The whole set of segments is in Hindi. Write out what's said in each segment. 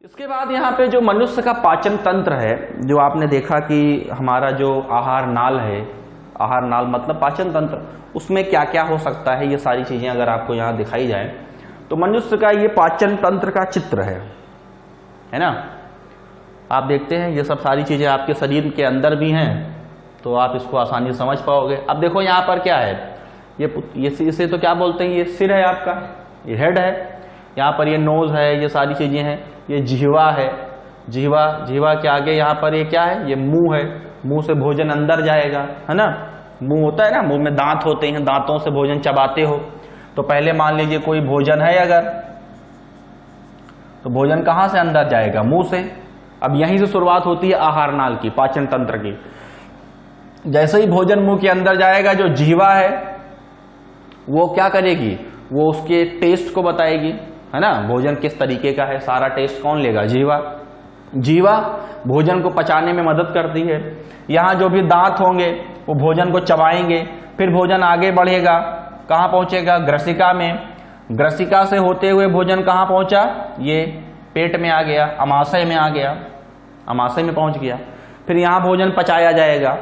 इसके बाद यहाँ पे जो मनुष्य का पाचन तंत्र है, जो आपने देखा कि हमारा जो आहार नाल है, आहार नाल मतलब पाचन तंत्र, उसमें क्या क्या हो सकता है, ये सारी चीजें अगर आपको यहाँ दिखाई जाए तो मनुष्य का ये पाचन तंत्र का चित्र है ना। आप देखते हैं ये सब सारी चीजें आपके शरीर के अंदर भी हैं, तो आप इसको आसानी से समझ पाओगे। अब देखो यहाँ पर क्या है, ये इसे तो क्या बोलते हैं, ये सिर है आपका, ये हेड है, यहाँ पर ये नोज है, ये सारी चीजें हैं, ये जिह्वा है, जिह्वा के आगे यहाँ पर ये क्या है, ये मुंह है, मुंह से भोजन अंदर जाएगा, है ना। मुंह होता है ना, मुंह में दांत होते हैं, दांतों से भोजन चबाते हो। तो पहले मान लीजिए कोई भोजन है अगर, तो भोजन कहां से अंदर जाएगा, मुंह से। अब यहीं से शुरुआत होती है आहार नाल की, पाचन तंत्र की। जैसे ही भोजन मुंह के अंदर जाएगा, जो जिह्वा है वो क्या करेगी, वो उसके टेस्ट को बताएगी, है ना। भोजन किस तरीके का है, सारा टेस्ट कौन लेगा, जिह्वा भोजन को पचाने में मदद करती है। यहाँ जो भी दांत होंगे वो भोजन को चबाएंगे, फिर भोजन आगे बढ़ेगा, कहाँ पहुंचेगा, ग्रसिका में। ग्रसिका से होते हुए भोजन कहाँ पहुंचा, ये पेट में आ गया, अमाशय में आ गया, अमाशय में पहुंच गया। फिर यहाँ भोजन पचाया जाएगा,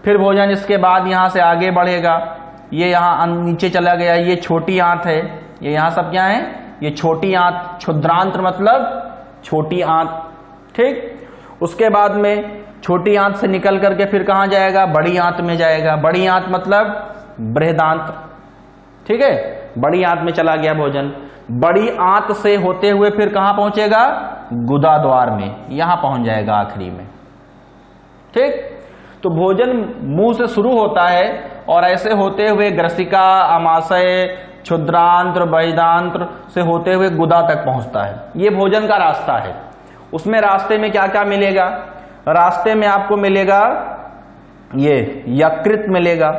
फिर भोजन इसके बाद यहाँ से आगे बढ़ेगा, ये यहाँ नीचे चला गया, ये छोटी आंत है, ये यहाँ सब क्या है, ये छोटी आंत, क्षुद्रांत्र मतलब छोटी आंत, ठीक। उसके बाद में छोटी आंत से निकल करके फिर कहाँ जाएगा, बड़ी आंत में जाएगा। बड़ी आंत मतलब बृहदांत्र, ठीक है, बड़ी आंत में चला गया भोजन। बड़ी आंत से होते हुए फिर कहाँ पहुंचेगा, गुदा द्वार में, यहां पहुंच जाएगा आखिरी में, ठीक। तो भोजन मुंह से शुरू होता है और ऐसे होते हुए ग्रसिका, अमाशय, क्षुद्रांत्र, बृहदांत्र से होते हुए गुदा तक पहुंचता है। ये भोजन का रास्ता है। उसमें रास्ते में क्या क्या मिलेगा, रास्ते में आपको मिलेगा ये यकृत मिलेगा,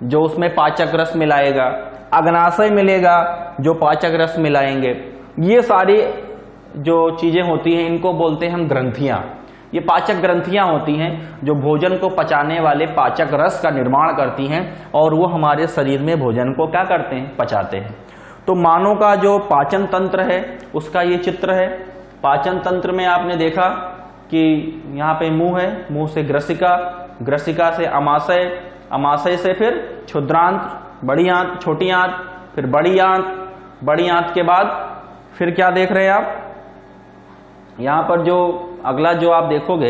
जो उसमें पाचक रस मिलाएगा, अग्नाशय मिलेगा, जो पाचक रस मिलाएंगे। ये सारी जो चीजें होती हैं इनको बोलते हैं हम ग्रंथियां। ये पाचक ग्रंथियां होती हैं जो भोजन को पचाने वाले पाचक रस का निर्माण करती हैं और वो हमारे शरीर में भोजन को क्या करते हैं, पचाते हैं। तो मानव का जो पाचन तंत्र है उसका ये चित्र है। पाचन तंत्र में आपने देखा कि यहाँ पे मुंह है, मुंह से ग्रसिका, ग्रसिका से अमाशय, अमाशय से फिर क्षुद्रांत्र, बड़ी आंत, छोटी आंत, फिर बड़ी आंत, बड़ी आंत के बाद फिर क्या देख रहे हैं आप, यहाँ पर जो अगला जो आप देखोगे,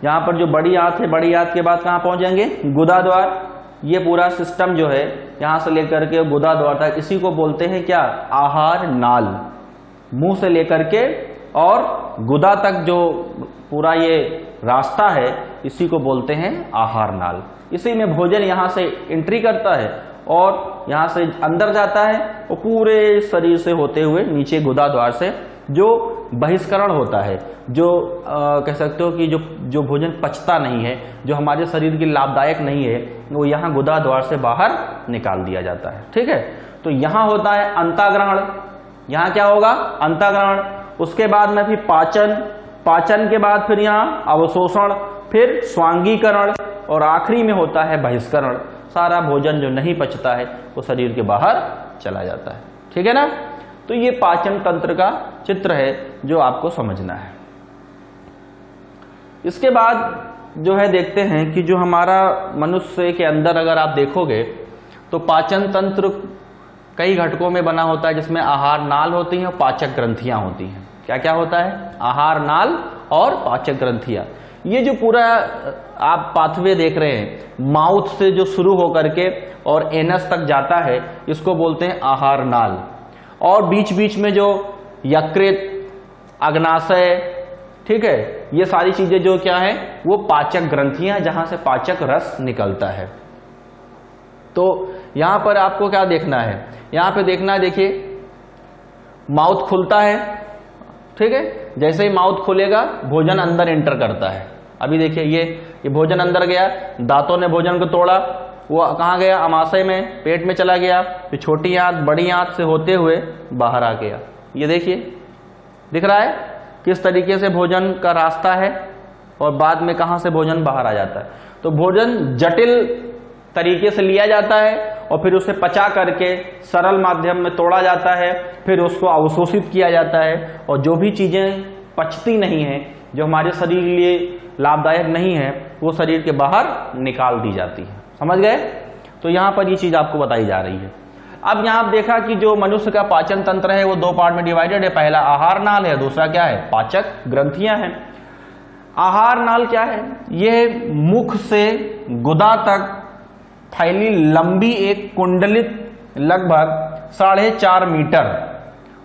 यहाँ पर जो बड़ी आंत है, बड़ी आंत के बाद कहाँ पहुंचेंगे, गुदा द्वार। ये पूरा सिस्टम जो है यहाँ से लेकर के गुदा द्वार तक, इसी को बोलते हैं क्या, आहार नाल। मुंह से लेकर के और गुदा तक जो पूरा ये रास्ता है, इसी को बोलते हैं आहार नाल। इसी में भोजन यहाँ से एंट्री करता है और यहाँ से अंदर जाता है और पूरे शरीर से होते हुए नीचे गुदा द्वार से जो बहिष्करण होता है, जो कह सकते हो कि जो भोजन पचता नहीं है, जो हमारे शरीर के लाभदायक नहीं है, वो यहाँ गुदा द्वार से बाहर निकाल दिया जाता है, ठीक है। तो यहाँ होता है अंताग्रहण, यहाँ क्या होगा, अंताग्रहण। उसके बाद में फिर पाचन, पाचन के बाद फिर यहाँ अवशोषण, फिर स्वांगीकरण और आखिरी में होता है बहिष्करण। सारा भोजन जो नहीं पचता है वो शरीर के बाहर चला जाता है, ठीक है ना। तो ये पाचन तंत्र का चित्र है जो आपको समझना है। इसके बाद जो है देखते हैं कि जो हमारा मनुष्य के अंदर अगर आप देखोगे तो पाचन तंत्र कई घटकों में बना होता है, जिसमें आहार नाल होती हैं और पाचक ग्रंथियां होती हैं। क्या क्या होता है, आहार नाल और पाचक ग्रंथियां। ये जो पूरा आप पाथवे देख रहे हैं, माउथ से जो शुरू होकर के और एनस तक जाता है, इसको बोलते हैं आहार नाल। और बीच बीच में जो यकृत, अग्नाशय, ठीक है, ये सारी चीजें जो क्या है वो पाचक ग्रंथियां, जहां से पाचक रस निकलता है। तो यहां पर आपको क्या देखना है, यहां पे देखना है, देखिए माउथ खुलता है, ठीक है। जैसे ही माउथ खुलेगा भोजन अंदर एंटर करता है। अभी देखिए ये भोजन अंदर गया, दांतों ने भोजन को तोड़ा, वो कहाँ गया, अमाशय में, पेट में चला गया, फिर छोटी आंत, बड़ी आंत से होते हुए बाहर आ गया। ये देखिए दिख रहा है किस तरीके से भोजन का रास्ता है और बाद में कहाँ से भोजन बाहर आ जाता है। तो भोजन जटिल तरीके से लिया जाता है और फिर उसे पचा करके सरल माध्यम में तोड़ा जाता है, फिर उसको अवशोषित किया जाता है, और जो भी चीजें पचती नहीं है, जो हमारे शरीर के लिए लाभदायक नहीं है, वो शरीर के बाहर निकाल दी जाती है। समझ गए? तो यहां पर ये चीज आपको बताई जा रही है। अब यहां देखा कि जो मनुष्य का पाचन तंत्र है वो दो पार्ट में डिवाइडेड है। पहला आहार नाल है, दूसरा क्या है? पाचक ग्रंथियां हैं। आहार नाल क्या है? यह मुख से गुदा तक फैली लंबी एक कुंडलित लगभग 4.5 मीटर,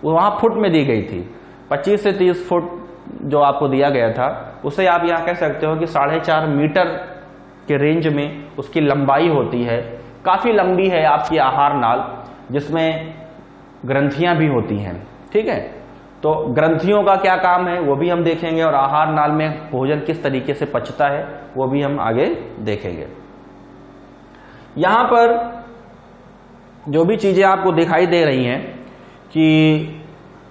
वो वहां फुट में दी गई थी, 25 से 30 फुट जो आपको दिया गया था, उसे आप यहां कह सकते हो कि 4.5 मीटर के रेंज में उसकी लंबाई होती है। काफी लंबी है आपकी आहार नाल, जिसमें ग्रंथियां भी होती हैं। ठीक है, तो ग्रंथियों का क्या काम है वो भी हम देखेंगे, और आहार नाल में भोजन किस तरीके से पचता है वो भी हम आगे देखेंगे। यहां पर जो भी चीजें आपको दिखाई दे रही हैं कि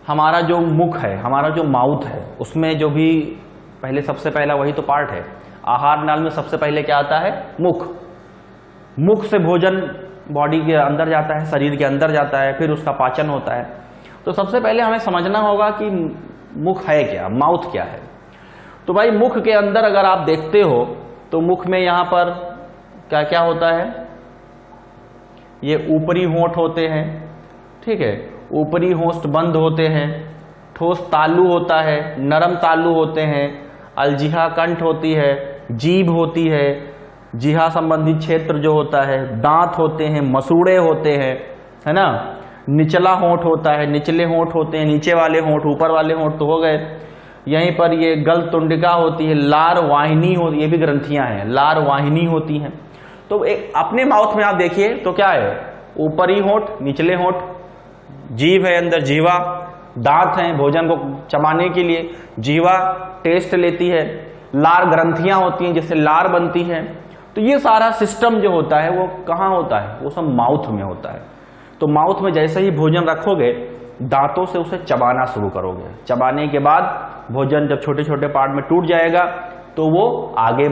हमारा जो मुख है, हमारा जो माउथ है, उसमें जो भी पहले सबसे पहला वही तो पार्ट है। आहार नाल में सबसे पहले क्या आता है? मुख। मुख से भोजन बॉडी के अंदर जाता है, शरीर के अंदर जाता है, फिर उसका पाचन होता है। तो सबसे पहले हमें समझना होगा कि मुख है क्या, माउथ क्या है। तो भाई मुख के अंदर अगर आप देखते हो तो मुख में यहां पर क्या क्या होता है? ये ऊपरी होंठ होते हैं, ठीक है, ऊपरी होंठ बंद होते हैं, ठोस तालु होता है, नरम तालु होते हैं, अलजिहा कंठ होती है, जीभ होती है, जिहा संबंधी क्षेत्र जो होता है, दांत होते हैं, मसूड़े होते हैं, है ना, निचला होंठ होता है, निचले होंठ होते हैं, नीचे वाले होंठ, ऊपर वाले होंठ तो हो गए। यहीं पर ये गल तुंडिका होती है, लार वाहिनी होती, ये भी ग्रंथियां हैं, लार वाहिनी होती हैं। तो एक अपने माउथ में आप देखिए तो क्या है? ऊपरी होंठ, निचले होंठ, जीभ है अंदर, जीवा, दांत हैं भोजन को चबाने के लिए, जीवा टेस्ट लेती है, लार ग्रंथियां होती हैं जिससे लार बनती है। तो ये सारा सिस्टम जो होता है वो कहाँ होता है? वो सब माउथ में होता है। तो माउथ में जैसे ही भोजन रखोगे, दांतों से उसे चबाना शुरू करोगे। चबाने के बाद भोजन जब छोटे छोटे पार्ट में टूट जाएगा तो वो आगे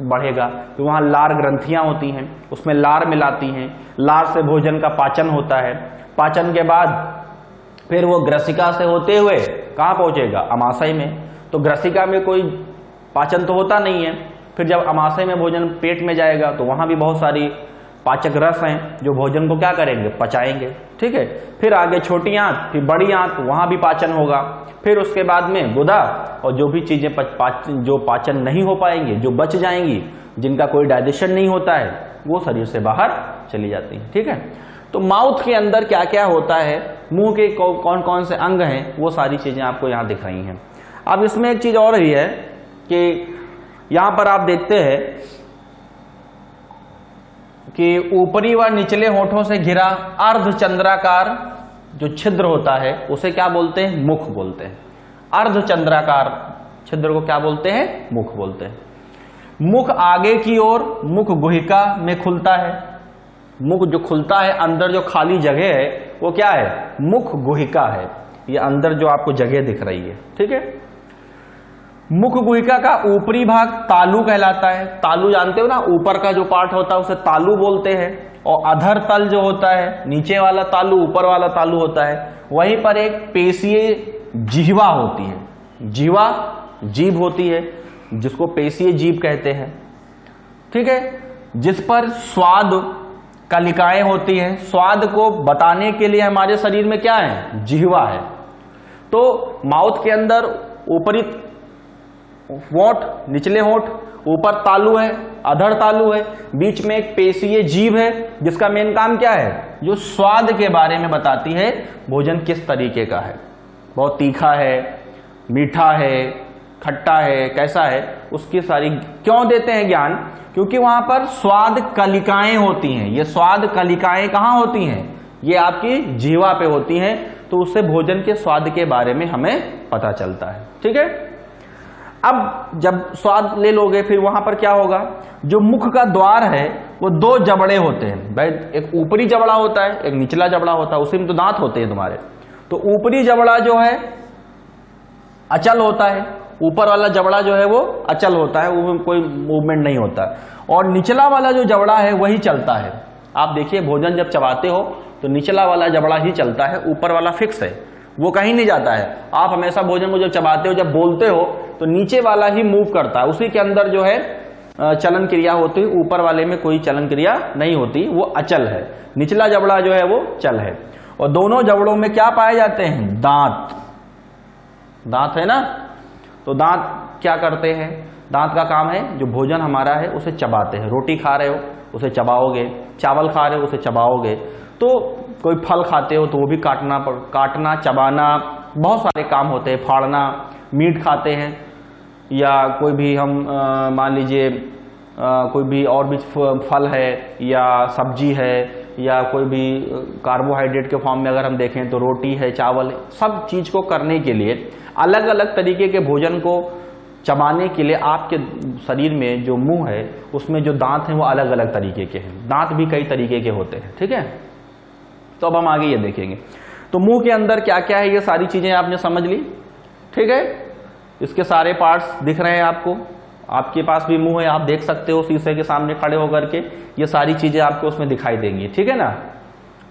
बढ़ेगा। तो वहां लार ग्रंथियां होती हैं, उसमें लार मिलाती हैं, लार से भोजन का पाचन होता है। पाचन के बाद फिर वो ग्रसिका से होते हुए कहाँ पहुंचेगा? अमाशय में। तो ग्रसिका में कोई पाचन तो होता नहीं है। फिर जब अमाशय में भोजन पेट में जाएगा तो वहां भी बहुत सारी पाचक रस हैं जो भोजन को क्या करेंगे? पचाएंगे। ठीक है, फिर आगे छोटी आंत, फिर बड़ी आंत, वहां भी पाचन होगा। फिर उसके बाद में गुदा, और जो भी चीजें जो पाचन नहीं हो पाएंगी, जो बच जाएंगी, जिनका कोई डाइजेशन नहीं होता है, वो शरीर से बाहर चली जाती है। ठीक है, तो माउथ के अंदर क्या क्या होता है, मुंह के कौन कौन से अंग हैं, वो सारी चीजें आपको यहां दिख रही हैं। अब इसमें एक चीज और ही है कि यहां पर आप देखते हैं कि ऊपरी व निचले होठों से घिरा अर्धचंद्राकार जो छिद्र होता है उसे क्या बोलते हैं? मुख बोलते हैं। अर्धचंद्राकार छिद्र को क्या बोलते हैं? मुख बोलते हैं। मुख आगे की ओर मुख गुहिका में खुलता है। मुख जो खुलता है, अंदर जो खाली जगह है वो क्या है? मुख गुहिका है। ये अंदर जो आपको जगह दिख रही है, ठीक है। मुख गुहिका का ऊपरी भाग तालु कहलाता है। तालु जानते हो ना, ऊपर का जो पार्ट होता है उसे तालु बोलते हैं। और अधर तल जो होता है, नीचे वाला तालु, ऊपर वाला तालु होता है। वहीं पर एक पेशीय जिह्वा होती है। जिह्वा जीभ होती है, जिसको पेशीय जीभ कहते हैं, ठीक है, जिस पर स्वाद कलिकाएं होती हैं। स्वाद को बताने के लिए हमारे शरीर में क्या है? जिह्वा है। तो माउथ के अंदर ऊपरी होंठ, निचले होंठ, ऊपर तालु है, अधर तालु है, बीच में एक पेशीय जीभ है जिसका मेन काम क्या है? जो स्वाद के बारे में बताती है भोजन किस तरीके का है, बहुत तीखा है, मीठा है, खट्टा है, कैसा है, उसकी सारी क्यों देते हैं ज्ञान? क्योंकि वहां पर स्वाद कलिकाएं होती हैं। ये स्वाद कलिकाएं कहां होती हैं? ये आपकी जीवा पे होती हैं। तो उससे भोजन के स्वाद के बारे में हमें पता चलता है, ठीक है। अब जब स्वाद ले लोगे, फिर वहां पर क्या होगा? जो मुख का द्वार है वो दो जबड़े होते हैं भाई, एक ऊपरी जबड़ा होता है, एक निचला जबड़ा होता है। उसी में तो दांत होते हैं तुम्हारे। तो ऊपरी जबड़ा जो है अचल होता है, ऊपर वाला जबड़ा जो है वो अचल होता है, वो कोई मूवमेंट नहीं होता। और निचला वाला जो जबड़ा है वही चलता है। आप देखिए भोजन जब चबाते हो तो निचला वाला जबड़ा ही चलता है, ऊपर वाला फिक्स है, वो कहीं नहीं जाता है। आप हमेशा भोजन को जब चबाते हो, जब बोलते हो तो नीचे वाला ही मूव करता है, उसी के अंदर जो है चलन क्रिया होती है, ऊपर वाले में कोई चलन क्रिया नहीं होती, वो अचल है। निचला जबड़ा जो है वो चल है। और दोनों जबड़ों में क्या पाए जाते हैं? दांत। दांत है ना, तो दांत क्या करते हैं? दांत का काम है जो भोजन हमारा है उसे चबाते हैं। रोटी खा रहे हो उसे चबाओगे, चावल खा रहे हो उसे चबाओगे, तो कोई फल खाते हो तो वो भी काटना चबाना, बहुत सारे काम होते हैं, फाड़ना। मीट खाते हैं या कोई भी हम मान लीजिए कोई भी और भी फल है या सब्जी है या कोई भी कार्बोहाइड्रेट के फॉर्म में अगर हम देखें तो रोटी है, चावल है, सब चीज को करने के लिए अलग अलग तरीके के भोजन को चबाने के लिए आपके शरीर में जो मुंह है उसमें जो दांत हैं वो अलग अलग तरीके के हैं। दांत भी कई तरीके के होते हैं, ठीक है। तो अब हम आगे ये देखेंगे। तो मुंह के अंदर क्या क्या है ये सारी चीजें आपने समझ ली, ठीक है। इसके सारे पार्ट्स दिख रहे हैं आपको, आपके पास भी मुंह है, आप देख सकते हो शीशे के सामने खड़े होकर के, ये सारी चीजें आपको उसमें दिखाई देंगी, ठीक है ना।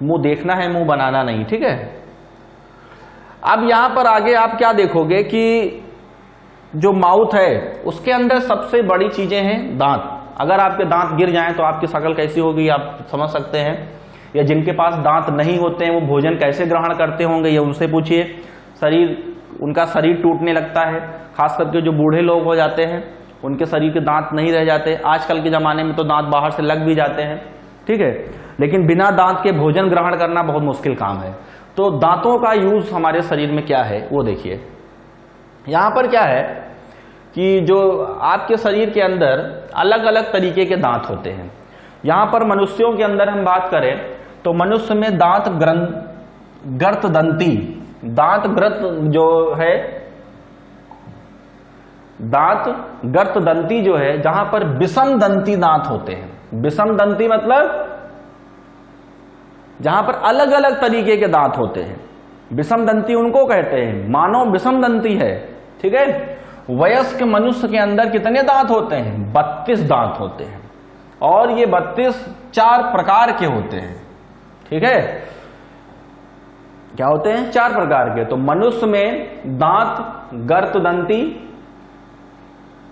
मुंह देखना है, मुंह बनाना नहीं, ठीक है। अब यहां पर आगे आप क्या देखोगे कि जो माउथ है उसके अंदर सबसे बड़ी चीजें हैं दांत। अगर आपके दांत गिर जाएं तो आपकी शक्ल कैसी होगी आप समझ सकते हैं। या जिनके पास दांत नहीं होते हैं वो भोजन कैसे ग्रहण करते होंगे, ये उनसे पूछिए। उनका शरीर टूटने लगता है, खास करके जो बूढ़े लोग हो जाते हैं उनके शरीर के दांत नहीं रह जाते। आजकल के जमाने में तो दांत बाहर से लग भी जाते हैं, ठीक है, लेकिन बिना दांत के भोजन ग्रहण करना बहुत मुश्किल काम है। तो दांतों का यूज हमारे शरीर में क्या है वो देखिए। यहां पर क्या है कि जो आपके शरीर के अंदर अलग अलग तरीके के दांत होते हैं। यहां पर मनुष्यों के अंदर हम बात करें तो मनुष्य में दांत गर्तदंती, दांत गर्त जो है, दांत गर्तदंती जो है, जहां पर विषम दंती दांत होते हैं। विषम दंती मतलब जहां पर अलग अलग तरीके के दांत होते हैं। विषम दंती उनको कहते हैं, मानव विषम दंती है, ठीक है। वयस्क मनुष्य के अंदर कितने दांत होते हैं? 32 दांत होते हैं, और ये 32 4 प्रकार के होते हैं, ठीक है। क्या होते हैं? 4 प्रकार के। तो मनुष्य में दांत गर्तदंती,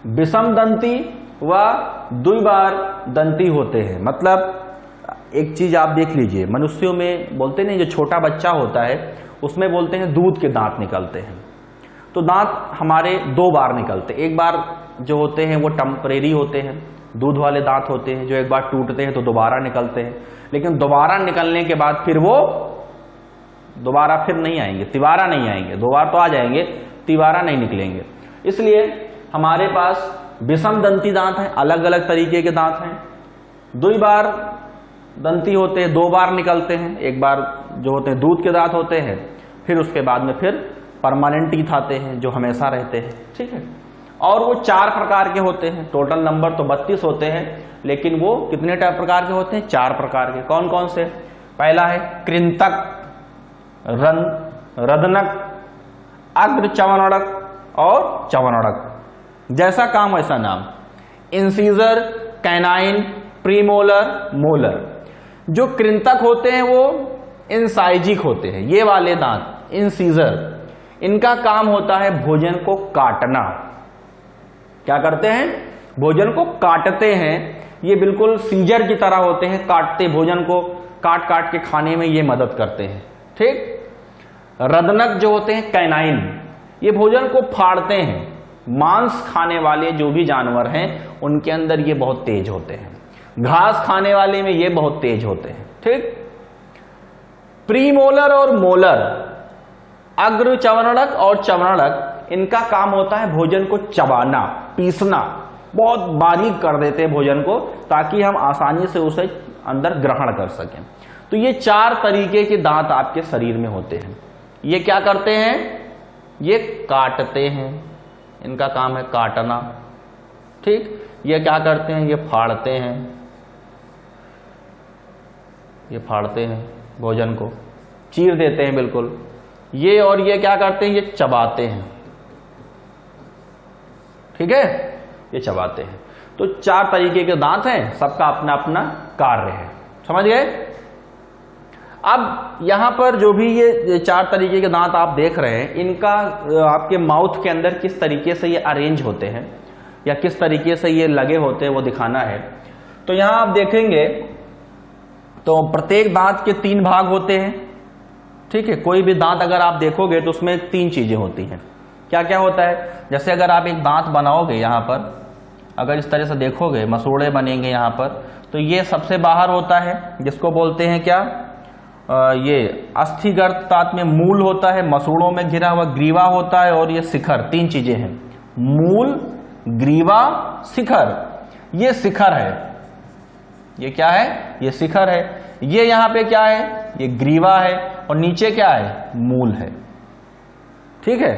विषम दंती व द्विबार दंती होते हैं। मतलब एक चीज आप देख लीजिए, मनुष्यों में बोलते नहीं, जो छोटा बच्चा होता है उसमें बोलते हैं दूध के दांत निकलते हैं। तो दांत हमारे 2 बार निकलते हैं। एक बार जो होते हैं वो टेम्परेरी होते हैं, दूध वाले दांत होते हैं, जो एक बार टूटते हैं तो दोबारा निकलते हैं, लेकिन दोबारा निकलने के बाद फिर वो दोबारा फिर नहीं आएंगे, तिबारा नहीं आएंगे। 2 बार तो आ जाएंगे, तिबारा नहीं निकलेंगे। इसलिए हमारे पास विषम दंती दांत हैं, अलग अलग तरीके के दांत हैं। द्विबार दंती होते हैं, 2 बार निकलते हैं। एक बार जो होते हैं दूध के दांत होते हैं, फिर उसके बाद में फिर परमानेंट टीथ आते हैं जो हमेशा रहते हैं, ठीक है। और वो 4 प्रकार के होते हैं। टोटल नंबर तो 32 होते हैं, लेकिन वो कितने प्रकार के होते हैं? 4 प्रकार के। कौन कौन से? पहला है कृंतक, रदनक, अग्र चवनड़क और चवनड़क। जैसा काम वैसा नाम। Incisor, canine, premolar, molar. जो कृंतक होते हैं वो इंसाइजिक होते हैं, ये वाले दांत इंसीजर, इनका काम होता है भोजन को काटना। क्या करते हैं? भोजन को काटते हैं। ये बिल्कुल सीजर की तरह होते हैं, काटते, भोजन को काट काट के खाने में ये मदद करते हैं, ठीक। रदनक जो होते हैं कैनाइन, ये भोजन को फाड़ते हैं। मांस खाने वाले जो भी जानवर हैं उनके अंदर ये बहुत तेज होते हैं। घास खाने वाले में ये बहुत तेज होते हैं, ठीक। प्रीमोलर और मोलर, अग्र चवनड़क और चवनड़क, इनका काम होता है भोजन को चबाना, पीसना, बहुत बारीक कर देते हैं भोजन को ताकि हम आसानी से उसे अंदर ग्रहण कर सकें। तो ये 4 तरीके के दांत आपके शरीर में होते हैं। ये क्या करते हैं? ये काटते हैं, इनका काम है काटना, ठीक। ये क्या करते हैं? ये फाड़ते हैं, ये फाड़ते हैं, भोजन को चीर देते हैं बिल्कुल। ये और ये क्या करते हैं? ये चबाते हैं, ठीक है, ये चबाते हैं। तो 4 तरीके के दांत हैं, सबका अपना अपना कार्य है, समझ गए। अब यहां पर जो भी ये 4 तरीके के दांत आप देख रहे हैं, इनका आपके माउथ के अंदर किस तरीके से ये अरेंज होते हैं या किस तरीके से ये लगे होते हैं वो दिखाना है। तो यहां आप देखेंगे तो प्रत्येक दांत के 3 भाग होते हैं, ठीक है। कोई भी दांत अगर आप देखोगे तो उसमें 3 चीजें होती हैं। क्या क्या होता है, जैसे अगर आप एक दांत बनाओगे, यहां पर अगर इस तरह से देखोगे मसूड़े बनेंगे यहां पर, तो ये सबसे बाहर होता है जिसको बोलते हैं क्या, ये अस्थिगर्त दांत में मूल होता है, मसूड़ों में घिरा हुआ ग्रीवा होता है, और ये शिखर। 3 चीजें हैं, मूल, ग्रीवा, शिखर। ये शिखर है, ये क्या है, ये शिखर है। ये यहां पे क्या है, ये ग्रीवा है, और नीचे क्या है, मूल है, ठीक है।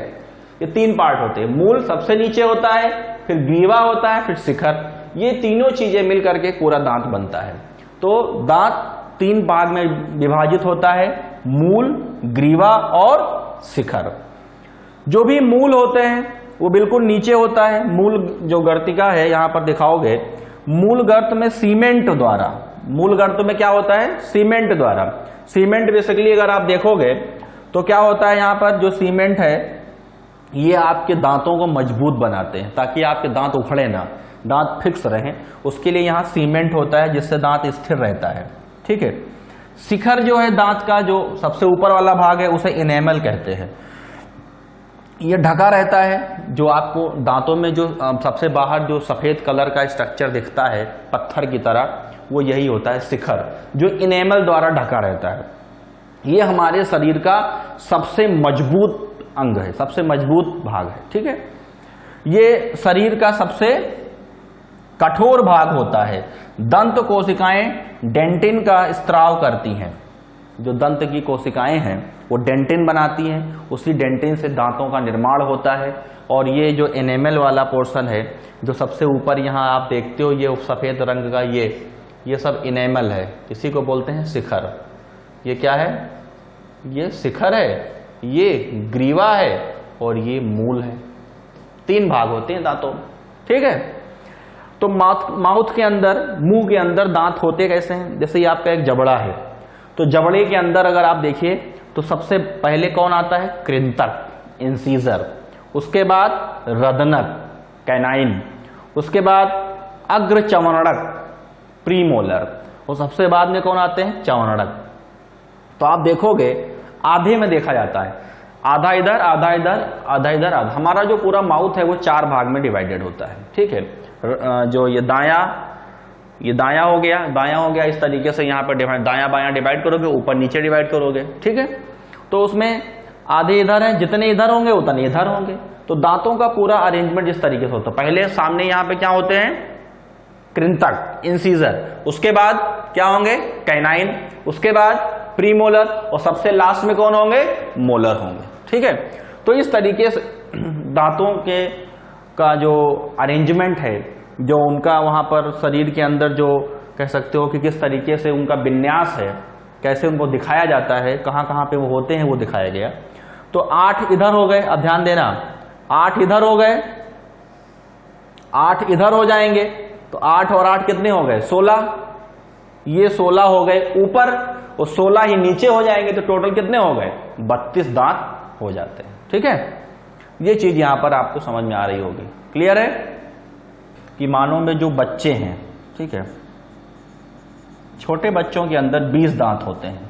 ये 3 पार्ट होते हैं, मूल सबसे नीचे होता है, फिर ग्रीवा होता है, फिर शिखर। ये तीनों चीजें मिल करके पूरा दांत बनता है। तो दांत 3 भाग में विभाजित होता है, मूल, ग्रीवा और शिखर। जो भी मूल होते हैं वो बिल्कुल नीचे होता है। मूल जो गर्तिका है यहां पर दिखाओगे, मूल गर्त में सीमेंट द्वारा, मूल गर्त में क्या होता है, सीमेंट द्वारा। सीमेंट बेसिकली अगर आप देखोगे तो क्या होता है, यहां पर जो सीमेंट है ये आपके दांतों को मजबूत बनाते हैं, ताकि आपके दांत उखड़े ना, दांत फिक्स रहें, उसके लिए यहां सीमेंट होता है जिससे दांत स्थिर रहता है, ठीक है। शिखर जो है दांत का जो सबसे ऊपर वाला भाग है उसे इनेमल कहते हैं। ये ढका रहता है, जो आपको दांतों में जो सबसे बाहर जो सफेद कलर का स्ट्रक्चर दिखता है पत्थर की तरह, वो यही होता है शिखर, जो इनेमल द्वारा ढका रहता है। ये हमारे शरीर का सबसे मजबूत अंग है, सबसे मजबूत भाग है, ठीक है। ये शरीर का सबसे कठोर भाग होता है। दंत कोशिकाएं डेंटिन का स्त्राव करती हैं। जो दंत की कोशिकाएं हैं वो डेंटिन बनाती हैं, उसी डेंटिन से दांतों का निर्माण होता है। और ये जो एनेमल वाला पोर्शन है, जो सबसे ऊपर यहाँ आप देखते हो, ये सफेद रंग का ये सब इनेमल है, इसी को बोलते हैं शिखर। ये क्या है, ये शिखर है, ये ग्रीवा है और ये मूल है। 3 भाग होते हैं दांतों, ठीक है। तो माउथ के अंदर, मुंह के अंदर दांत होते कैसे हैं, जैसे ये आपका एक जबड़ा है, तो जबड़े के अंदर अगर आप देखिए तो सबसे पहले कौन आता है, कृंतक, इंसीजर, उसके बाद रदनक, कैनाइन, उसके बाद अग्र चवनड़क, प्रीमोलर, और सबसे बाद में कौन आते हैं, चवनड़क। तो आप देखोगे आधे में देखा जाता है, आधा इधर, आधा इधर, आधा इधर, आधा। हमारा जो पूरा माउथ है वो 4 भाग में डिवाइडेड होता है, ठीक है। जो ये दायां हो गया, इस तरीके से यहाँ पर डिवाइड, दायां बायां डिवाइड करोगे, ऊपर नीचे डिवाइड करोगे, ठीक है। तो उसमें आधे इधर हैं, जितने इधर होंगे उतने इधर होंगे। तो दांतों का पूरा अरेंजमेंट इस तरीके से होता है। पहले सामने यहाँ पे क्या होते हैं, कृंतक, इंसीजर, उसके बाद क्या होंगे, कैनाइन, उसके बाद प्रीमोलर, और सबसे लास्ट में कौन होंगे, मोलर होंगे, ठीक है। तो इस तरीके से दांतों के का जो अरेंजमेंट है, जो उनका वहां पर शरीर के अंदर जो कह सकते हो कि किस तरीके से उनका विन्यास है, कैसे उनको दिखाया जाता है, कहां कहां पे वो होते हैं, वो दिखाया गया। तो 8 इधर हो गए, अब ध्यान देना, 8 इधर हो गए, 8 इधर हो जाएंगे, तो 8 और 8 कितने हो गए, 16। ये 16 हो गए ऊपर और 16 ही नीचे हो जाएंगे, तो टोटल कितने हो गए, 32 दांत हो जाते हैं, ठीक है। ये चीज यहां पर आपको समझ में आ रही होगी, क्लियर है। कि मानो में जो बच्चे हैं, ठीक है, छोटे बच्चों के अंदर 20 दांत होते हैं।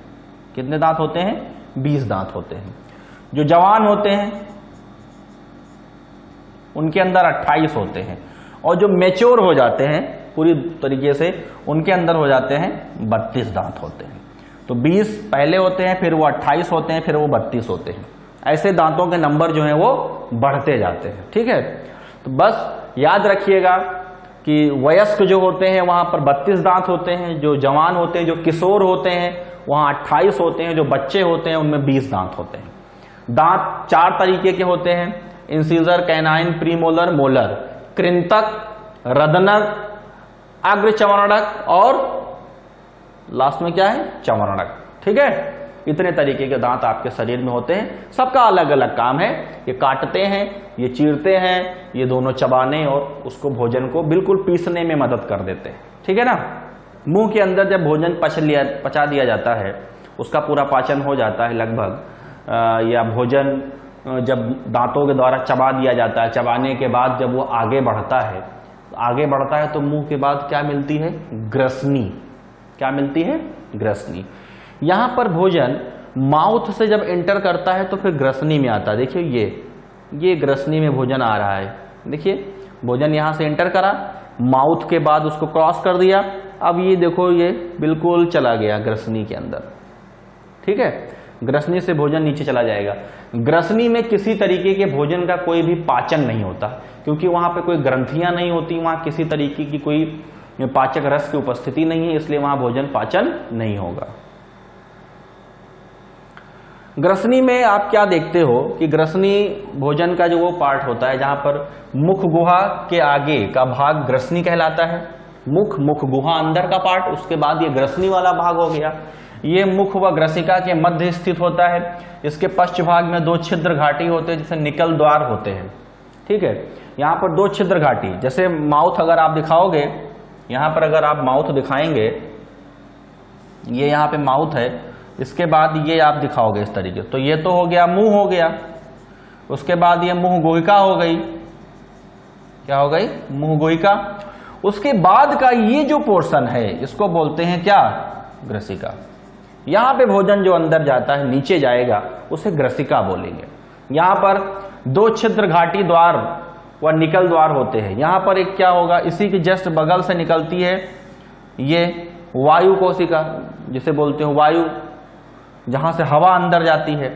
कितने दांत होते हैं, 20 दांत होते हैं। जो जवान होते हैं उनके अंदर 28 होते हैं, और जो मैच्योर हो जाते हैं पूरी तरीके से, उनके अंदर हो जाते हैं 32 दांत होते हैं। तो 20 पहले होते हैं, फिर वो 28 होते हैं, फिर वो 32 होते हैं। ऐसे दांतों के नंबर जो हैं वो बढ़ते जाते हैं, ठीक है। तो बस याद रखिएगा कि वयस्क जो होते हैं वहां पर 32 दांत होते हैं, जो जवान होते हैं, जो किशोर होते हैं वहां 28 होते हैं, जो बच्चे होते हैं उनमें 20 दांत होते हैं। दांत 4 तरीके के होते हैं, इंसीजर, कैनाइन, प्रीमोलर, मोलर, कृंतक, रदनक, अग्र चवनड़क और लास्ट में क्या है, चवनड़क, ठीक है। इतने तरीके के दांत आपके शरीर में होते हैं, सबका अलग अलग काम है। ये काटते हैं, ये चीरते हैं, ये दोनों चबाने और उसको भोजन को बिल्कुल पीसने में मदद कर देते हैं, ठीक है ना। मुंह के अंदर जब भोजन पचा दिया जाता है, उसका पूरा पाचन हो जाता है लगभग, या भोजन जब दांतों के द्वारा चबा दिया जाता है, चबाने के बाद जब वो आगे बढ़ता है तो मुंह के बाद क्या मिलती है? ग्रसनी। क्या मिलती है? ग्रसनी। यहां पर भोजन माउथ से जब एंटर करता है तो फिर ग्रसनी में आता है। देखिए ये ग्रसनी में भोजन आ रहा है। देखिए भोजन यहां से एंटर करा, माउथ के बाद उसको क्रॉस कर दिया, अब ये देखो ये बिल्कुल चला गया ग्रसनी के अंदर। ठीक है, ग्रसनी से भोजन नीचे चला जाएगा। ग्रसनी में किसी तरीके के भोजन का कोई भी पाचन नहीं होता, क्योंकि वहां पे कोई ग्रंथियां नहीं होती, वहां किसी तरीके की कोई पाचक रस की उपस्थिति नहीं है, इसलिए वहां भोजन पाचन नहीं होगा। ग्रसनी में आप क्या देखते हो कि ग्रसनी भोजन का जो वो पार्ट होता है जहां पर मुख गुहा के आगे का भाग ग्रसनी कहलाता है। मुख गुहा अंदर का पार्ट, उसके बाद ये ग्रसनी वाला भाग हो गया। ये मुख व ग्रसिका के मध्य स्थित होता है। इसके पश्च भाग में 2 छिद्र घाटी होते हैं जिसे निकल द्वार होते हैं। ठीक है, यहाँ पर 2 छिद्र घाटी, जैसे माउथ अगर आप दिखाओगे, यहाँ पर अगर आप माउथ दिखाएंगे, ये यहाँ पे माउथ है, इसके बाद ये आप दिखाओगे इस तरीके, तो ये तो हो गया मुंह हो गया, उसके बाद ये मुंह गोहिका हो गई। क्या हो गई? मुंह गोहिका। उसके बाद का ये जो पोर्शन है इसको बोलते हैं क्या? ग्रसिका। यहां पे भोजन जो अंदर जाता है नीचे जाएगा उसे ग्रसिका बोलेंगे। यहां पर 2 छिद्र घाटी द्वार व निकल द्वार होते हैं। यहां पर एक क्या होगा, इसी के जस्ट बगल से निकलती है ये वायु कोशिका, जिसे बोलते हैं वायु, जहां से हवा अंदर जाती है,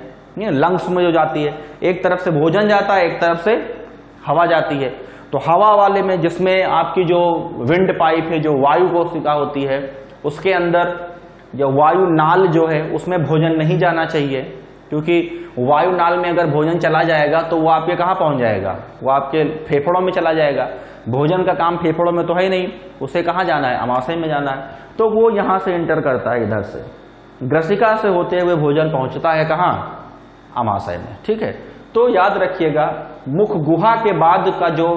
लंग्स में जो जाती है। एक तरफ से भोजन जाता है, एक तरफ से हवा जाती है। तो हवा वाले में, जिसमें आपकी जो विंड पाइप है, जो वायु कोशिका होती है, उसके अंदर जो वायु नाल जो है उसमें भोजन नहीं जाना चाहिए, क्योंकि वायु नाल में अगर भोजन चला जाएगा तो वो आपके कहाँ पहुंच जाएगा? वो आपके फेफड़ों में चला जाएगा। भोजन का काम फेफड़ों में तो है ही नहीं, उसे कहाँ जाना है? अमाशय में जाना है। तो वो यहां से एंटर करता है, इधर से ग्रसिका से होते हुए भोजन पहुंचता है कहाँ? अमाशय में। ठीक है, तो याद रखिएगा मुख गुहा के बाद का जो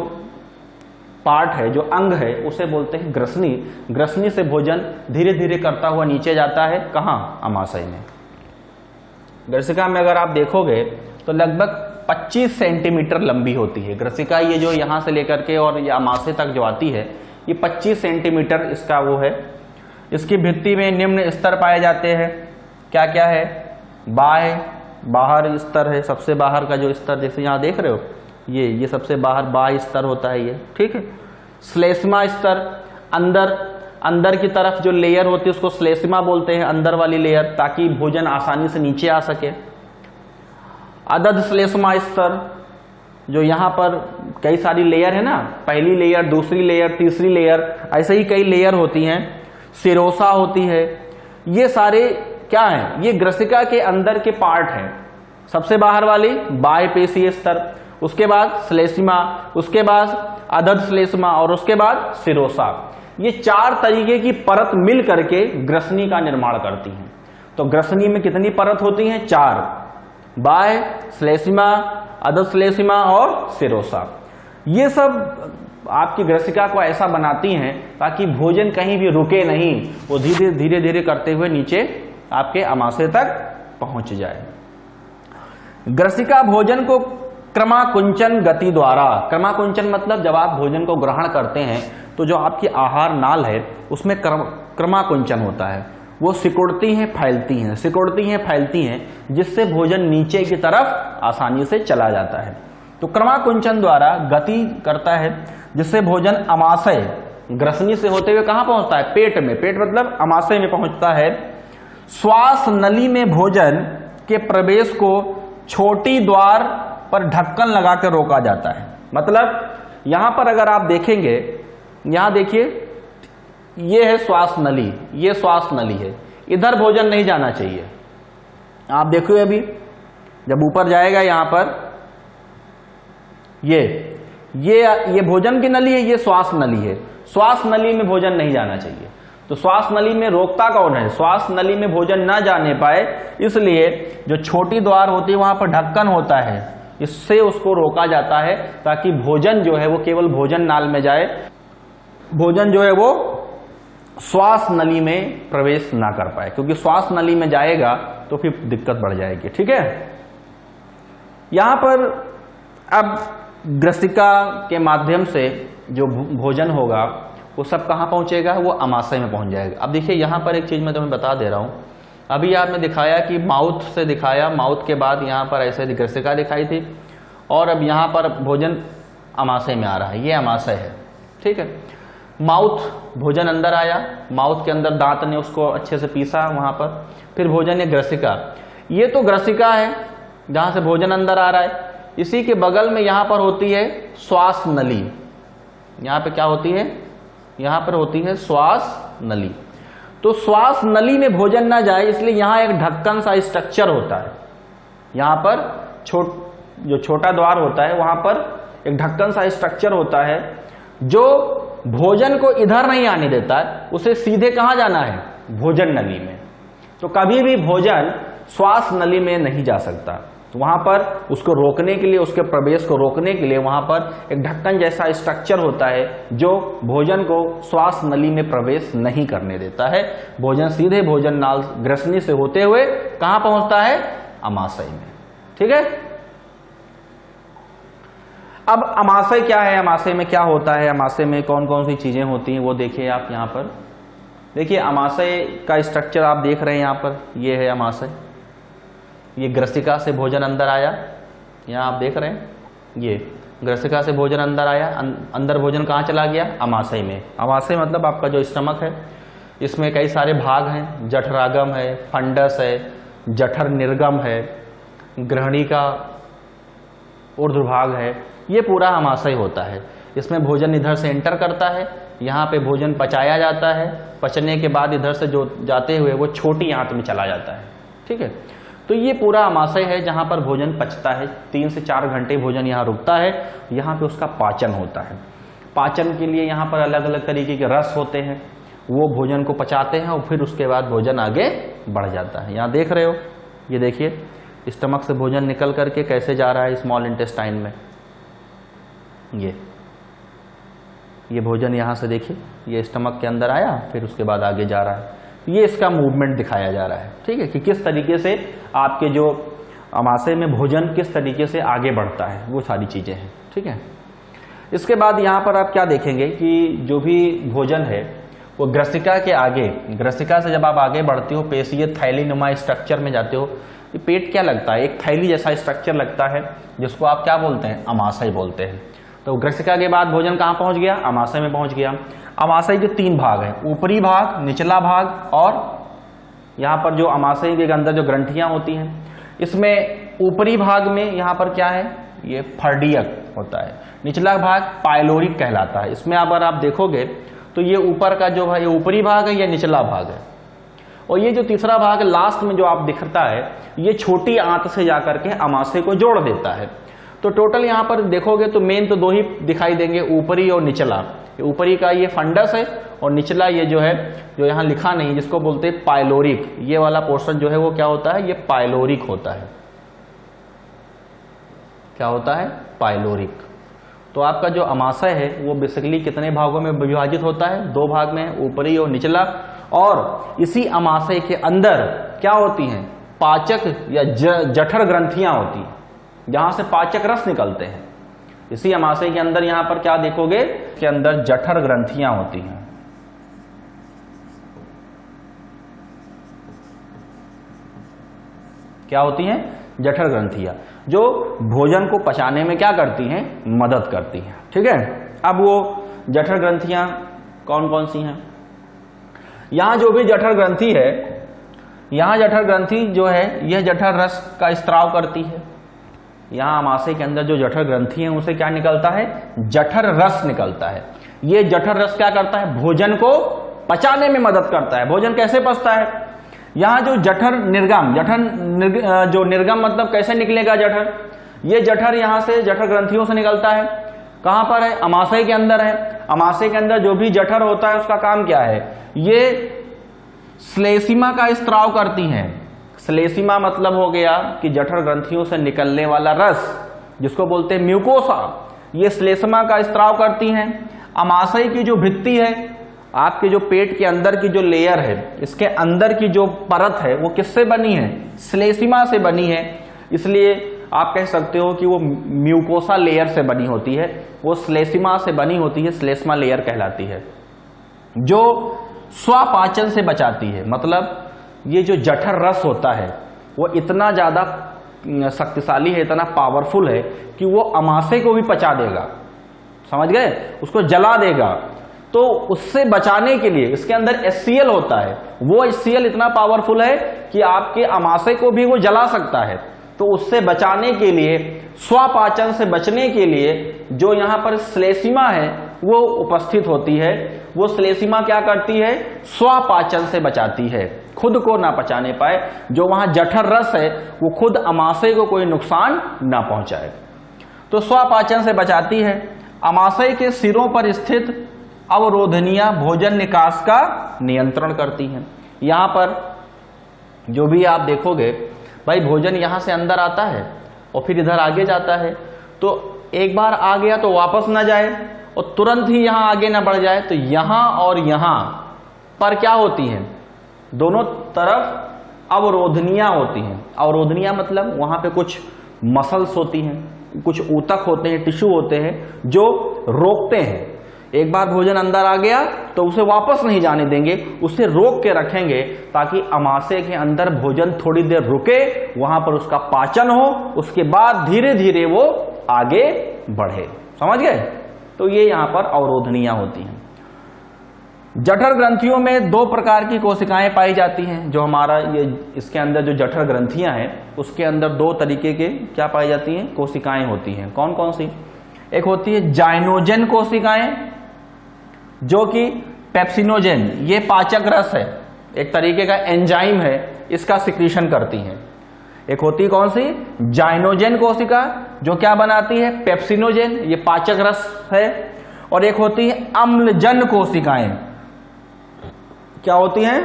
पार्ट है, जो अंग है, उसे बोलते हैं ग्रसनी। ग्रसनी से भोजन धीरे धीरे करता हुआ नीचे जाता है कहाँ? अमाशय में। ग्रसिका में अगर आप देखोगे तो लगभग 25 सेंटीमीटर लंबी होती है ग्रसिका। ये जो यहां से लेकर के और ये अमाशय तक जो आती है, ये 25 सेंटीमीटर इसका वो है। इसकी भित्ति में निम्न स्तर पाए जाते हैं। क्या क्या है? बाहर स्तर है, सबसे बाहर का जो स्तर, जैसे यहाँ देख रहे हो, ये सबसे बाह्य स्तर होता है ये। ठीक है, श्लेष्मा स्तर, अंदर की तरफ जो लेयर होती है उसको श्लेष्मा बोलते हैं, अंदर वाली लेयर, ताकि भोजन आसानी से नीचे आ सके। अदध श्लेष्मा स्तर, जो यहाँ पर कई सारी लेयर है ना, पहली लेयर, दूसरी लेयर, तीसरी लेयर, ऐसे ही कई लेयर होती हैं। सिरोसा होती है। ये सारे क्या हैं? ये ग्रसिका के अंदर के पार्ट हैं। सबसे बाहर वाली बाह्य पेशीय स्तर, उसके बाद श्लेष्मा, उसके बाद अदध श्लेष्मा और उसके बाद सिरोसा। ये 4 तरीके की परत मिल करके ग्रसनी का निर्माण करती हैं। तो ग्रसनी में कितनी परत होती हैं? 4, बाह्य, श्लेष्मा, अदध श्लेष्मा और सिरोसा। ये सब आपकी ग्रसिका को ऐसा बनाती हैं ताकि भोजन कहीं भी रुके नहीं, वो धीरे धीरे करते हुए नीचे आपके अमाशय तक पहुंच जाए। ग्रसिका भोजन को क्रमाकुंचन गति द्वारा, क्रमाकुंचन मतलब जब आप भोजन को ग्रहण करते हैं तो जो आपकी आहार नाल है उसमें क्रमाकुंचन होता है। वो सिकुड़ती हैं, फैलती हैं, जिससे भोजन नीचे की तरफ आसानी से चला जाता है। तो क्रमाकुंचन द्वारा गति करता है, जिससे भोजन अमाशय, ग्रसनी से होते हुए कहां पहुंचता है? पेट में। पेट मतलब अमाशय में पहुंचता है। श्वास नली में भोजन के प्रवेश को छोटी द्वार पर ढक्कन लगाकर रोका जाता है। मतलब यहां पर अगर आप देखेंगे, यहां देखिए, ये है श्वास नली, ये श्वास नली है, इधर भोजन नहीं जाना चाहिए। आप देखो अभी जब ऊपर जाएगा, यहां पर ये भोजन की नली है, ये श्वास नली है। श्वास नली में भोजन नहीं जाना चाहिए। तो श्वास नली में रोकता कौन है? श्वास नली में भोजन ना जाने पाए, इसलिए जो छोटी द्वार होती है वहां पर ढक्कन होता है, इससे उसको रोका जाता है, ताकि भोजन जो है वो केवल भोजन नाल में जाए, भोजन जो है वो श्वास नली में प्रवेश ना कर पाए, क्योंकि श्वास नली में जाएगा तो फिर दिक्कत बढ़ जाएगी। ठीक है, यहां पर अब ग्रसिका के माध्यम से जो भोजन होगा वो सब कहां पहुंचेगा, वो अमाशय में पहुंच जाएगा। अब देखिए यहां पर एक चीज मैं तुम्हें बता दे रहा हूं, अभी आपने दिखाया कि माउथ से दिखाया, माउथ के बाद यहां पर ऐसे ग्रसिका दिखाई थी, और अब यहां पर भोजन अमाशय में आ रहा है, ये अमाशय है। ठीक है, माउथ भोजन अंदर आया, माउथ के अंदर दांत ने उसको अच्छे से पीसा वहां पर, फिर भोजन है ग्रसिका, ये तो ग्रसिका है जहां से भोजन अंदर आ रहा है। इसी के बगल में यहां पर होती है श्वास नली, यहां पे क्या होती है, यहां पर होती है श्वास नली। तो श्वास नली में भोजन ना जाए इसलिए यहां एक ढक्कन सा स्ट्रक्चर होता है, यहां पर जो छोटा द्वार होता है वहां पर एक ढक्कन सा स्ट्रक्चर होता है जो भोजन को इधर नहीं आने देता है, उसे सीधे कहां जाना है, भोजन नली में। तो कभी भी भोजन श्वास नली में नहीं जा सकता, तो वहां पर उसको रोकने के लिए, उसके प्रवेश को रोकने के लिए वहां पर एक ढक्कन जैसा स्ट्रक्चर होता है जो भोजन को श्वास नली में प्रवेश नहीं करने देता है। भोजन सीधे भोजन नाल ग्रसनी से होते हुए कहां पहुंचता है, अमाशय में। ठीक है, अब अमाशय क्या है, अमाशय में क्या होता है, अमाशय में कौन कौन सी चीजें होती हैं वो देखिए आप। यहां पर देखिए अमाशय का स्ट्रक्चर आप देख रहे हैं, यहां पर ये है अमाशय, ये ग्रसिका से भोजन अंदर आया, यहां आप देख रहे हैं, ये ग्रसिका से भोजन अंदर आया, अंदर भोजन कहां चला गया, अमाशय में। अमाशय मतलब आपका जो स्टमक है, इसमें कई सारे भाग हैं, जठरागम है, फंडस है, जठर निर्गम है, ग्रहणी का ऊर्ध्वभाग है, ये पूरा अमाशय होता है। इसमें भोजन इधर से एंटर करता है, यहाँ पे भोजन पचाया जाता है, पचने के बाद इधर से जो जाते हुए वो छोटी आंत में चला जाता है। ठीक है, तो ये पूरा अमाशय है जहाँ पर भोजन पचता है, 3 से 4 घंटे भोजन यहाँ रुकता है, यहाँ पे उसका पाचन होता है। पाचन के लिए यहाँ पर अलग अलग तरीके के रस होते हैं, वो भोजन को पचाते हैं और फिर उसके बाद भोजन आगे बढ़ जाता है। यहाँ देख रहे हो, ये देखिए स्टमक से भोजन निकल करके कैसे जा रहा है स्मॉल इंटेस्टाइन में, ये भोजन यहाँ से देखिए, ये स्टमक के अंदर आया, फिर उसके बाद आगे जा रहा है, ये इसका मूवमेंट दिखाया जा रहा है। ठीक है, कि किस तरीके से आपके जो अमाशय में भोजन किस तरीके से आगे बढ़ता है, वो सारी चीजें हैं। ठीक है, इसके बाद यहाँ पर आप क्या देखेंगे कि जो भी भोजन है वो ग्रसिका के आगे, ग्रसिका से जब आप आगे बढ़ते हो पेशीय थैलीनुमा स्ट्रक्चर में जाते हो, ये पेट क्या लगता है, एक थैली जैसा स्ट्रक्चर लगता है जिसको आप क्या बोलते हैं, अमाशय बोलते हैं। तो ग्रसिका के बाद भोजन कहाँ पहुंच गया, अमाशय में पहुंच गया। अमाशय के 3 भाग हैं, ऊपरी भाग, निचला भाग, और यहाँ पर जो अमाशय के अंदर जो ग्रंथियां होती हैं, इसमें ऊपरी भाग में यहाँ पर क्या है, ये फर्डियक होता है, निचला भाग पाइलोरिक कहलाता है। इसमें अगर आप देखोगे तो ये ऊपर का जो है ये ऊपरी भाग है, ये निचला भाग है, और ये जो तीसरा भाग लास्ट में जो आप दिखता है, ये छोटी आंत से जाकर के अमाशय को जोड़ देता है। तो टोटल यहाँ पर देखोगे तो मेन तो 2 ही दिखाई देंगे, ऊपरी और निचला। ऊपरी का ये फंडस है और निचला ये जो है, जो यहाँ लिखा नहीं, जिसको बोलते हैं पाइलोरिक, ये वाला पोर्शन जो है वो क्या होता है, ये पाइलोरिक होता है। क्या होता है, पाइलोरिक। तो आपका जो अमाशय है वो बेसिकली कितने भागों में विभाजित होता है, 2 भाग में, ऊपरी और निचला। और इसी अमाशय के अंदर क्या होती हैं, पाचक या जठर ग्रंथियां होती हैं, जहां से पाचक रस निकलते हैं। इसी अमाशय के अंदर यहां पर क्या देखोगे, के अंदर जठर ग्रंथियां होती हैं। क्या होती हैं, जठर ग्रंथियां, जो भोजन को पचाने में क्या करती हैं, मदद करती हैं। ठीक है, अब वो जठर ग्रंथियां कौन कौन सी हैं, यहां जो भी जठर ग्रंथि है, यहां जठर ग्रंथि जो है यह जठर रस का स्त्राव करती है। यहां अमाशय के अंदर जो जठर ग्रंथि है उसे क्या निकलता है, जठर रस निकलता है। ये जठर रस क्या करता है, भोजन को पचाने में मदद करता है। भोजन कैसे पचता है, यहां जो जठर निर्गम, जो निर्गम मतलब कैसे निकलेगा जठर, ये जठर यहां से जठर ग्रंथियों से निकलता है। कहां पर है, अमाशय के अंदर है। अमाशय के अंदर जो भी जठर होता है उसका काम क्या है, ये श्लेष्मा का स्त्राव करती हैं। श्लेष्मा मतलब हो गया कि जठर ग्रंथियों से निकलने वाला रस, जिसको बोलते हैं म्यूकोसा, ये श्लेष्मा का स्त्राव करती हैं। अमाशय की जो भित्ति है, आपके जो पेट के अंदर की जो लेयर है, इसके अंदर की जो परत है वो किससे बनी है? श्लेष्मा से बनी है। इसलिए आप कह सकते हो कि वो म्यूकोसा लेयर से बनी होती है, वो श्लेष्मा से बनी होती है, श्लेष्मा लेयर कहलाती है, जो स्वापाचन से बचाती है। मतलब ये जो जठर रस होता है वो इतना ज्यादा शक्तिशाली है, इतना पावरफुल है कि वो अमाशय को भी पचा देगा, समझ गए, उसको जला देगा। तो उससे बचाने के लिए इसके अंदर HCl होता है, वो HCl इतना पावरफुल है कि आपके अमाशय को भी वो जला सकता है। तो उससे बचाने के लिए, स्वापाचन से बचने के लिए जो यहाँ पर श्लेष्मा है वो उपस्थित होती है। वो श्लेष्मा क्या करती है? स्वापाचन से बचाती है, खुद को ना पचाने पाए, जो वहां जठर रस है वो खुद अमाशय को कोई नुकसान ना पहुंचाए। तो स्वापाचन से बचाती है। अमाशय के सिरों पर स्थित अवरोधनियां भोजन निकास का नियंत्रण करती हैं। यहां पर जो भी आप देखोगे भाई, भोजन यहां से अंदर आता है और फिर इधर आगे जाता है, तो एक बार आ गया तो वापस ना जाए और तुरंत ही यहां आगे ना बढ़ जाए। तो यहां और यहां पर क्या होती हैं? दोनों तरफ अवरोधनियां होती हैं। अवरोधनियां मतलब वहां पे कुछ मसल्स होती हैं, कुछ ऊतक होते हैं, टिश्यू होते हैं जो रोकते हैं। एक बार भोजन अंदर आ गया तो उसे वापस नहीं जाने देंगे, उसे रोक के रखेंगे ताकि अमाशय के अंदर भोजन थोड़ी देर रुके, वहां पर उसका पाचन हो, उसके बाद धीरे धीरे वो आगे बढ़े। समझ गए? तो ये यहां पर अवरोधनियां होती हैं। जठर ग्रंथियों में 2 प्रकार की कोशिकाएं पाई जाती हैं। जो हमारा ये इसके अंदर जो जठर ग्रंथियां हैं उसके अंदर 2 तरीके के क्या पाई जाती हैं? कोशिकाएं होती हैं। कौन कौन सी? एक होती है जाइनोजन कोशिकाएं, जो कि पेप्सिनोजेन, ये पाचक रस है, एक तरीके का एंजाइम है, इसका सिक्रीशन करती हैं। एक होती है कौन सी? जाइनोजन कोशिका, जो क्या बनाती है? पेप्सिनोजेन, ये पाचक रस है। और एक होती है अम्लजन कोशिकाएं। क्या होती हैं?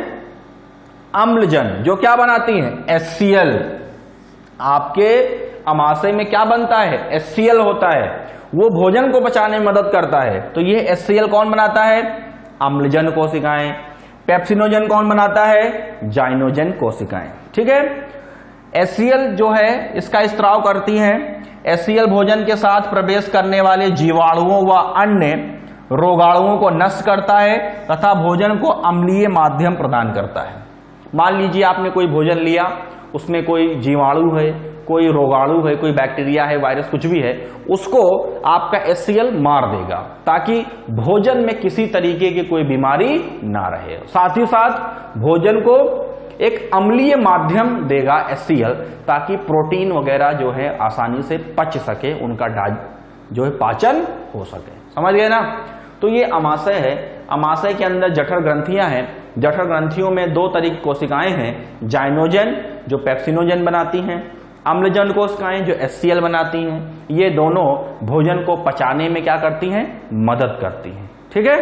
अम्लजन, जो क्या बनाती हैं? HCl। आपके अमाशय में क्या बनता है? HCl होता है, वो भोजन को पचाने में मदद करता है। तो ये HCl कौन बनाता है? अम्लजन कोशिकाएं। पेप्सिनोजन कौन बनाता है? जाइनोजन कोशिकाएं। ठीक है। HCl जो है इसका स्त्राव करती हैं। HCl भोजन के साथ प्रवेश करने वाले जीवाणुओं व अन्य रोगाणुओं को नष्ट करता है तथा भोजन को अम्लीय माध्यम प्रदान करता है। मान लीजिए आपने कोई भोजन लिया, उसमें कोई जीवाणु है, कोई रोगाणु है, कोई बैक्टीरिया है, वायरस, कुछ भी है, उसको आपका HCl मार देगा ताकि भोजन में किसी तरीके की कोई बीमारी ना रहे। साथ ही साथ भोजन को एक अम्लीय माध्यम देगा HCl, ताकि प्रोटीन वगैरह जो है आसानी से पच सके, उनका जो है पाचन हो सके। समझ गए ना? तो ये अमाशय है। अमाशय के अंदर जठर ग्रंथियां हैं। जठर ग्रंथियों में 2 तरह की कोशिकाएं हैं, जाइनोजन जो पेप्सिनोजन बनाती हैं, अम्लजन कोशिकाएं जो HCl बनाती हैं। ये दोनों भोजन को पचाने में क्या करती हैं? मदद करती हैं। ठीक है।